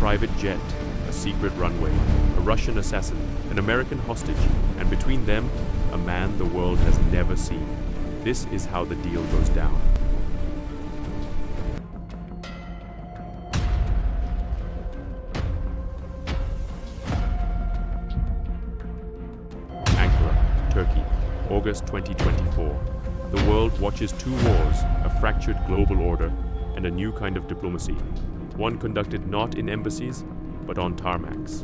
private jet, a secret runway, a Russian assassin, an American hostage, and between them, a man the world has never seen. This is how the deal goes down. Ankara, Turkey, August 2024. The world watches two wars, a fractured global order, and a new kind of diplomacy. One conducted not in embassies, but on tarmacs.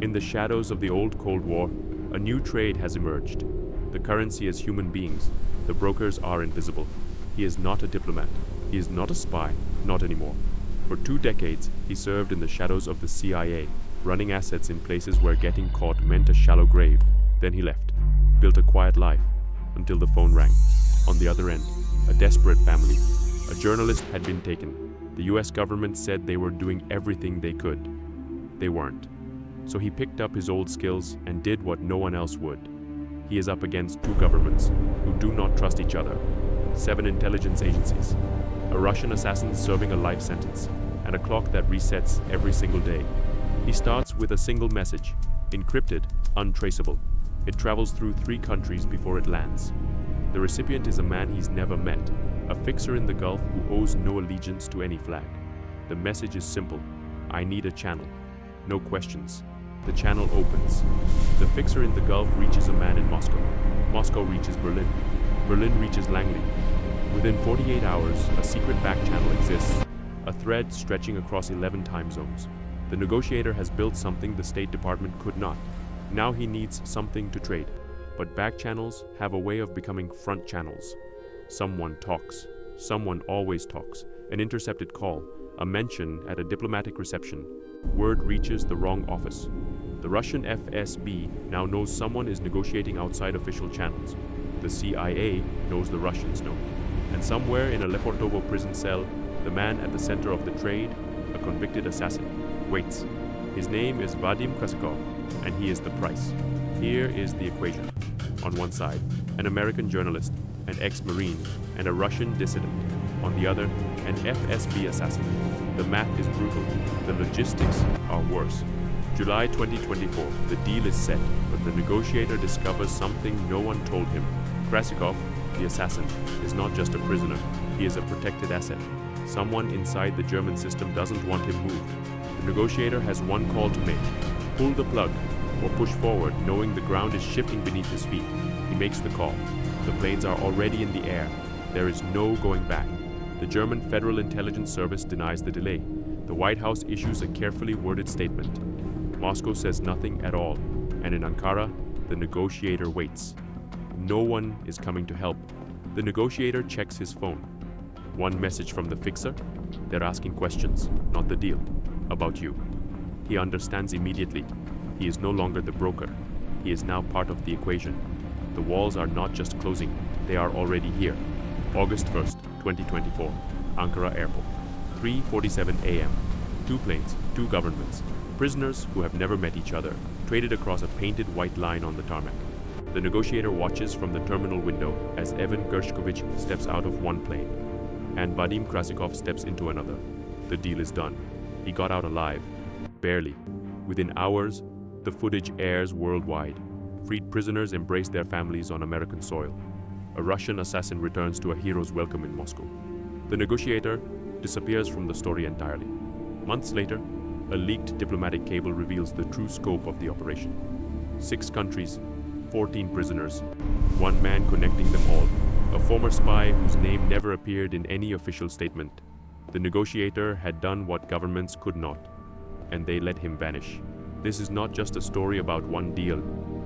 In the shadows of the old Cold War, a new trade has emerged. The currency is human beings. The brokers are invisible. He is not a diplomat. He is not a spy, not anymore. For 2 decades, he served in the shadows of the CIA, running assets in places where getting caught meant a shallow grave. Then he left, built a quiet life, until the phone rang. On the other end, a desperate family. A journalist had been taken. The US government said they were doing everything they could. They weren't. So he picked up his old skills and did what no one else would. He is up against 2 governments who do not trust each other, 7 intelligence agencies, a Russian assassin serving a life sentence, and a clock that resets every single day. He starts with a single message, encrypted, untraceable. It travels through 3 countries before it lands. The recipient is a man he's never met, a fixer in the Gulf who owes no allegiance to any flag. The message is simple: I need a channel. No questions. The channel opens. The fixer in the Gulf reaches a man in Moscow. Moscow reaches Berlin. Berlin reaches Langley. Within 48 hours, a secret backchannel exists, a thread stretching across 11 time zones. The negotiator has built something the State Department could not. Now he needs something to trade. But backchannels have a way of becoming front channels. Someone talks. Someone always talks. An intercepted call, a mention at a diplomatic reception. Word reaches the wrong office. The Russian FSB now knows someone is negotiating outside official channels. The CIA knows the Russians know. And somewhere in a Lefortovo prison cell, the man at the center of the trade, a convicted assassin, waits. His name is Vadim Krasikov, and he is the price. Here is the equation. On one side, an American journalist, an ex-Marine, and a Russian dissident. On the other, an FSB assassin. The math is brutal. The logistics are worse. July 2024, the deal is set, but the negotiator discovers something no one told him. Krasikov, the assassin, is not just a prisoner. He is a protected asset. Someone inside the German system doesn't want him moved. The negotiator has one call to make: pull the plug or push forward, knowing the ground is shifting beneath his feet. He makes the call. The planes are already in the air. There is no going back. The German Federal Intelligence Service denies the delay. The White House issues a carefully worded statement. Moscow says nothing at all, and in Ankara, the negotiator waits. No one is coming to help. The negotiator checks his phone. One message from the fixer. They're asking questions, not the deal, about you. He understands immediately. He is no longer the broker. He is now part of the equation. The walls are not just closing, they are already here. August 1st, 2024, Ankara Airport. 3:47 a.m. 2 planes, 2 governments. Prisoners who have never met each other, traded across a painted white line on the tarmac. The negotiator watches from the terminal window as Evan Gershkovich steps out of one plane, and Vadim Krasikov steps into another. The deal is done. He got out alive. Barely. Within hours, the footage airs worldwide. Freed prisoners embrace their families on American soil. A Russian assassin returns to a hero's welcome in Moscow. The negotiator disappears from the story entirely. Months later, a leaked diplomatic cable reveals the true scope of the operation. 6 countries, 14 prisoners, 1 man connecting them all, a former spy whose name never appeared in any official statement. The negotiator had done what governments could not, and they let him vanish. This is not just a story about one deal.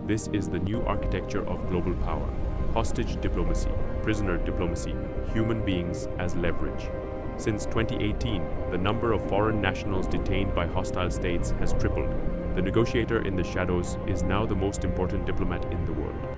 This is the new architecture of global power. Hostage diplomacy, prisoner diplomacy, human beings as leverage. Since 2018, the number of foreign nationals detained by hostile states has tripled. The negotiator in the shadows is now the most important diplomat in the world.